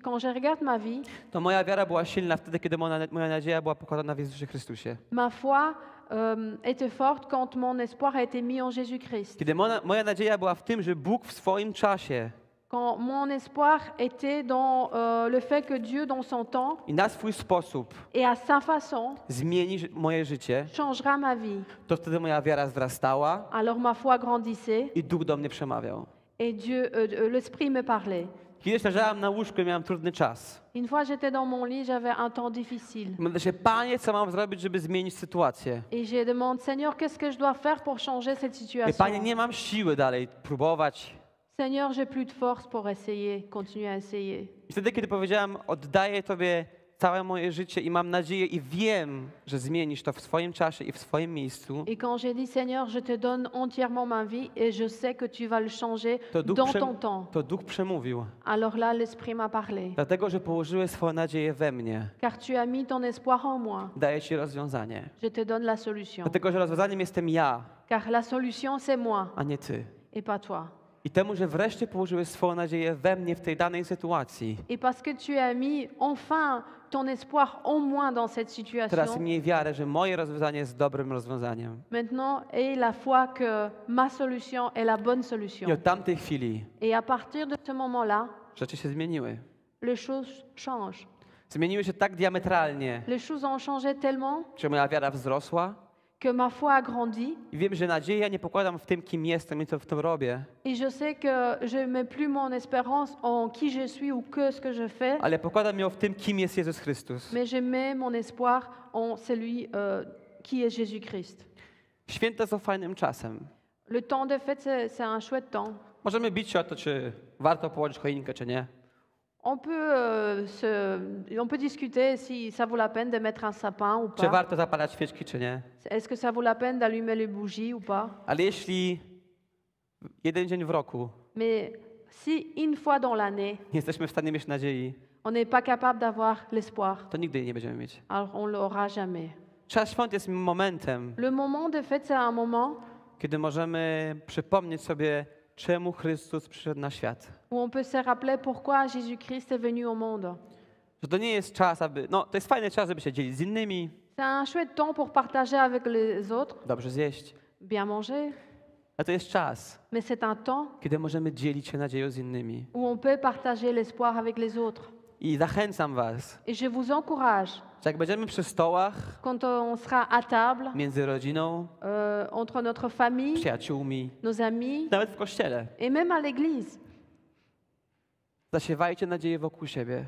Quand je regarde ma vie, to moja wiara była silna wtedy, kiedy moja nadzieja była pokładana w Jezusie Chrystusie. ma foi était forte quand mon espoir a été mis en Jésus-Christ. Kiedy moja nadzieja była w tym, że Bóg w swoim czasie Quand mon espoir était dans le fait que Dieu, dans son temps i na swój sposób et à sa façon, zmieni moje życie, changera ma vie. to wtedy moja wiara wzrastała Alors ma foi grandissait i Duch do mnie przemawiał. et l'Esprit me parlait. Kiedyś leżałem na łóżku i miałem trudny czas. Une fois, j'étais dans mon lit, j'avais un temps difficile. Modlę się, Panie, co mam zrobić, żeby zmienić sytuację? Et j'ai demandé, Seigneur, qu'est-ce que je dois faire pour changer cette I situation? Panie, nie mam siły dalej próbować. Seigneur, j'ai plus de force pour essayer, continuer à essayer. I wtedy, kiedy powiedziałem, oddaję Tobie całe moje życie i mam nadzieję i wiem, że zmienisz to w swoim czasie i w swoim miejscu, Et quand j'ai dit, Seigneur, je te donne entièrement ma vie et je sais que tu vas le changer to Duch, dans ton temps. to Duch przemówił. Alors là, l'Esprit m'a parlé. Dlatego, że położyłeś swoją nadzieję we mnie, Car tu as mis ton espoir en moi. daję Ci rozwiązanie. Je te donne la solution. Dlatego, że rozwiązaniem jestem ja, Car la solution, c'est moi a nie Ty. et pas toi. I temu, że wreszcie położyłeś swoją nadzieję we mnie w tej danej sytuacji, Et parce que tu as mis enfin ton espoir en moi dans cette teraz situation, miej wiarę, że moje rozwiązanie jest dobrym rozwiązaniem. maintenant aie la foi que ma solution est la bonne I solution. od tamtej chwili Et à partir de ce moment-là, rzeczy się zmieniły. les choses changent. Zmieniły się tak diametralnie, Les choses ont changé tellement że moja wiara wzrosła que ma foi a grandi. i wiem, że nadzieję nie pokładam w tym, kim jestem i co w tym robię, Et je sais que je ne mets plus mon espérance en qui je suis ou que ce que je fais, ale pokładam ją w tym, kim jest Jezus Chrystus. mais je mets mon espoir en celui qui est Jésus-Christ. Święta są fajnym czasem. Le temps de fête, c'est un chouette temps. Możemy bić się o to, czy warto położyć choinkę, czy nie. On peut discuter si ça vaut la peine de mettre un sapin ou Czy pas. warto zapalać świeczki, czy nie. Est-ce que ça vaut la peine d'allumer les bougies ou pas? Ale jeśli jeden dzień w roku Mais si une fois dans l'année, nie jesteśmy w stanie mieć nadziei, on n'est pas capable d'avoir l'espoir, to nigdy jej nie będziemy mieć. alors on l'aura jamais. Czas świąt jest momentem, Le moment de fête, c'est un moment kiedy możemy przypomnieć sobie, czemu Chrystus przyszedł na świat. où on peut se rappeler pourquoi Jésus-Christ est venu au monde. Że to nie jest czas, aby... No, to jest fajny czas, żeby się dzielić z innymi, C'est un chouette temps pour partager avec les autres, dobrze zjeść. bien manger, Ale to jest czas, mais c'est un temps kiedy możemy dzielić się nadzieją z innymi. où on peut partager l'espoir avec les autres. I zachęcam was, Et je vous encourage, że jak będziemy przy stołach quand on sera à table, między rodziną, entre notre famille, przyjaciółmi, nos amis, nawet w kościele, et même à l'église, zasiewajcie nadzieję wokół siebie,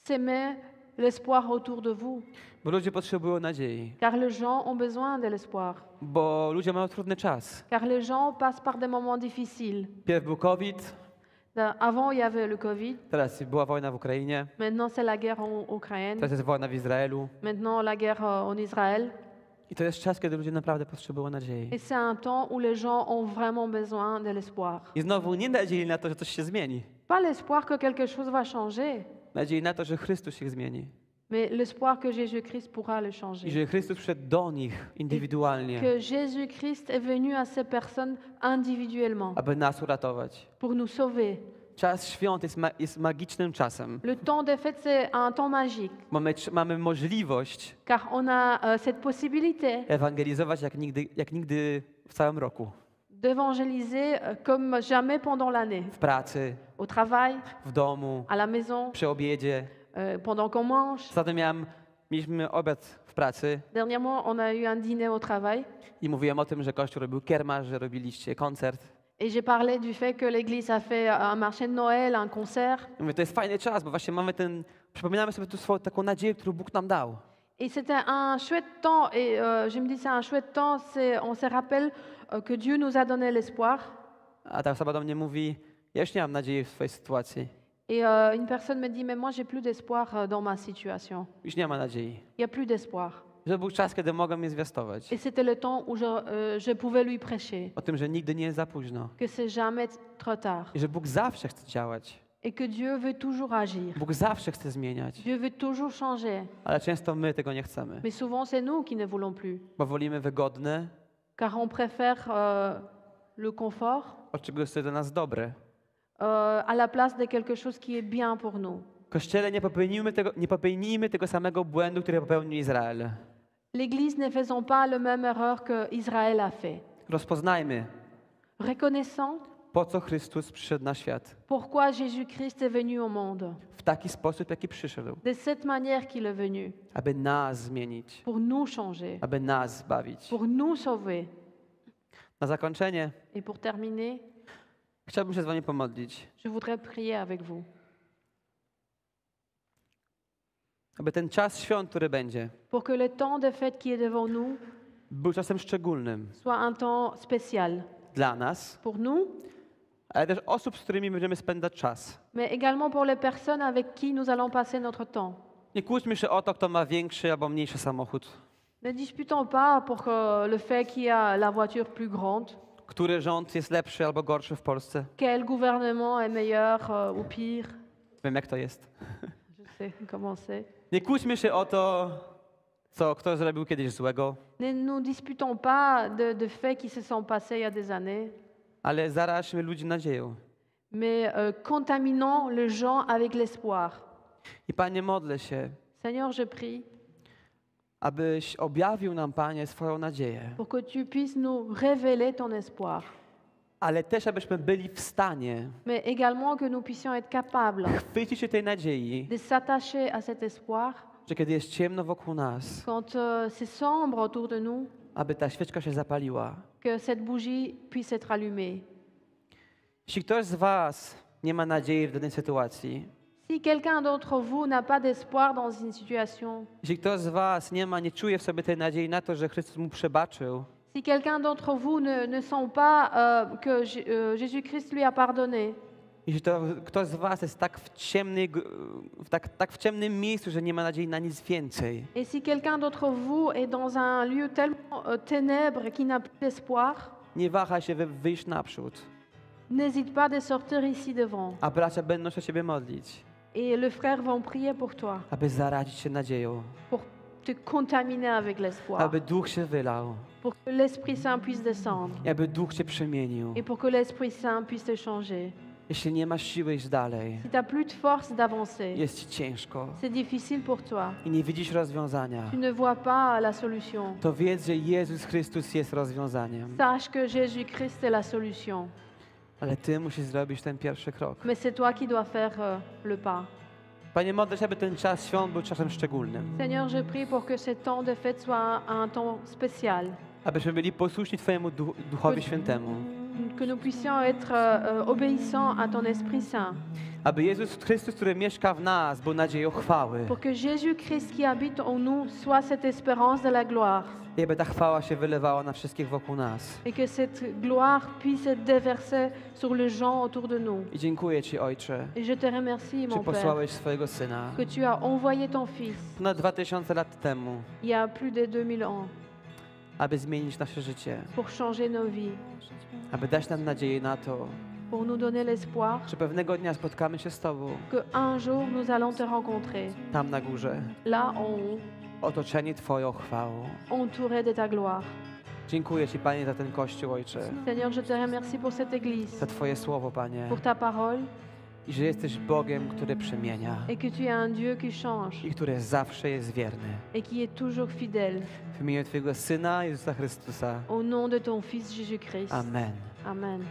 s'aimer l'espoir autour de vous. bo ludzie potrzebują nadziei, Car les gens ont besoin de l'espoir. bo ludzie mają trudny czas. Car les gens passent par des moments difficiles. Pierw był COVID, Avant, il y avait le Covid. teraz była wojna w Ukrainie, Maintenant, c'est la guerre en Ukraine. teraz jest wojna w Izraelu. Maintenant, la guerre en Israël. I to jest czas, kiedy ludzie naprawdę potrzebują nadziei. Et c'est un temps où les gens ont vraiment besoin de l'espoir. I znowu nie nadziei na to, że coś się zmieni. Pas l'espoir que quelque chose va changer, Nadziei na to, że Chrystus ich zmieni. mais l'espoir que Jésus-Christ pourra le I changer. że Chrystus przyszedł do nich indywidualnie, Que Jésus-Christ est venu à ces personnes individuellement aby nas uratować. pour nous sauver. Czas świąt jest magicznym czasem. Le temps des fêtes, c'est un temps magique, Mamy możliwość car on a cette possibilité ewangelizować jak nigdy w całym roku. d'évangéliser comme jamais pendant l'année, W pracy, au travail, w domu, à la maison, przy obiedzie. pendant qu'on mange. Ostatnio mieliśmy obiad w pracy Dernièrement, on a eu un dîner au travail i mówiłem o tym, że Kościół robił kiermasz, że robiliście koncert. et j'ai parlé du fait que l'Église a fait un marché de Noël, un concert. I mówię, to jest fajny czas, bo właśnie przypominamy sobie tu swoją taką nadzieję, którą Bóg nam dał. Et c'était un chouette temps et je me dis c'est un chouette temps, on se rappelle que Dieu nous a donné l'espoir. A ta osoba do mnie mówi, ja już nie mam nadziei w swojej sytuacji. Et une personne me dit, mais moi, j'ai plus d'espoir dans ma situation. Już nie ma nadziei. Il n'y a plus d'espoir. Że był czas, kiedy mogłem je zwiastować. Et c'était le temps où je pouvais lui prêcher, O tym, że nigdy nie jest za późno. que c'est jamais trop tard. I że Bóg zawsze chce działać. Et que Dieu veut toujours agir. Bóg zawsze chce zmieniać. Dieu veut toujours changer. Ale często my tego nie chcemy. Mais souvent, c'est nous qui ne voulons plus. Bo wolimy wygodne, Car on préfère le confort od czego jest dla nas dobre. à la place de quelque chose qui est bien pour nous. Kościele, nie popełnijmy tego samego błędu, który popełnił Izrael. L'Église ne faisons pas la même erreur que Israël a fait. Rozpoznajmy, Reconnaissant po co Chrystus przyszedł na świat. pourquoi Jésus-Christ est venu au monde, W taki sposób, jaki przyszedł. de cette manière qu'il est venu, Aby nas zmienić. pour nous changer, Aby nas zbawić. pour nous sauver. Na zakończenie Et pour terminer, chciałbym się z wami pomodlić. je voudrais prier avec vous. Aby ten czas świąt, który będzie, Pour que le temps de fête qui est devant nous był czasem szczególnym soit un temps spécial dla nas, pour nous, ale też osób, z którymi będziemy spędzać czas. mais également pour les personnes avec qui nous allons passer notre temps. Nie kłóćmy się o to, kto ma większy albo mniejszy samochód. Ne disputons pas pour le fait qui a la voiture plus grande, Który rząd jest lepszy albo gorszy w Polsce. quel gouvernement est meilleur ou pire. Wiem, jak to jest. Je sais comment c'est. Nie kłóćmy się o to, co kto zrobił kiedyś złego, Ne nous disputons pas de faits qui se sont passés il y a des années, ale zaraźmy ludzi nadzieją. mais contaminons les gens avec l'espoir. I Panie, modlę się, Seigneur, je prie abyś objawił nam, Panie, swoją nadzieję, pour que tu puisses nous révéler ton espoir, ale też abyśmy byli w stanie mais également que nous puissions être capables chwycić się tej nadziei, de s'attacher à cet espoir że kiedy jest ciemno wokół nas, quand c'est sombre autour de nous, aby ta świeczka się zapaliła. que cette bougie puisse être allumée. Jeśli ktoś z was nie ma nadziei w danej sytuacji, Si quelqu'un d'entre vous n'a pas d'espoir dans une situation, jeśli ktoś z was nie czuje w sobie tej nadziei na to, że Chrystus mu przebaczył, si quelqu'un d'entre vous ne sent pas que Jésus-Christ lui a pardonné, jeśli to ktoś z was jest tak tak w ciemnym miejscu, że nie ma nadziei na nic więcej, et si quelqu'un d'entre vous est dans un lieu tellement ténèbre qu'il n'a plus d'espoir, nie waha się wyjść naprzód, n'hésite pas de sortir ici devant. a bracia będą się o ciebie modlić, Et les frères vont prier pour toi, aby zaradzić się nadzieją, pour te contaminer avec l'espoir, aby Duch się wylał pour que l'Esprit Saint puisse descendre i aby Duch cię przemienił. et pour que l'Esprit Saint puisse te changer. Jeśli nie masz siły iść dalej, Si tu n'as plus de force d'avancer, jest ci ciężko c'est difficile pour toi, i nie widzisz rozwiązania, tu ne vois pas la solution, to wiedz, że Jezus Chrystus jest rozwiązaniem. sache que Jésus-Christ est la solution. Ale ty musisz zrobić ten pierwszy krok. Mais c'est toi qui dois faire le pas. Panie, modlę się, aby ten czas świąt był czasem szczególnym. Seigneur, je prie pour que ce temps de fête soit un temps spécial, Abyśmy byli posłuszni Twojemu Duchowi Świętemu. que nous puissions être obéissants à ton Esprit Saint, Aby Jezus Chrystus, który mieszka w nas, był nadzieją chwały. pour que Jésus-Christ qui habite en nous soit cette espérance de la gloire, I aby ta chwała się wylewała na wszystkich wokół nas. et que cette gloire puisse être déversée sur les gens autour de nous. I dziękuję Ci, Ojcze, Et je te remercie, że mon Père, posłałeś swojego Syna que tu as envoyé ton Fils ponad 2000 lat temu, il y a plus de 2000 ans aby zmienić nasze życie, pour changer nos vies, aby dać nam nadzieję na to, pour nous donner l'espoir że pewnego dnia spotkamy się z Tobą, que un jour nous allons te rencontrer, tam na górze, là en haut, otoczeni Twoją chwałą. entourés de ta gloire. Dziękuję Ci, Panie, za ten Kościół, Ojcze, Seigneur, je te remercie pour cette Église, za Twoje słowo, Panie, pour ta parole, i że jesteś Bogiem, który przemienia et que tu es un Dieu qui change i który zawsze jest wierny. et qui est toujours fidèle. W imieniu Twojego Syna, Jezusa Chrystusa. Au nom de ton Fils Jésus-Christ. Amen. Amen.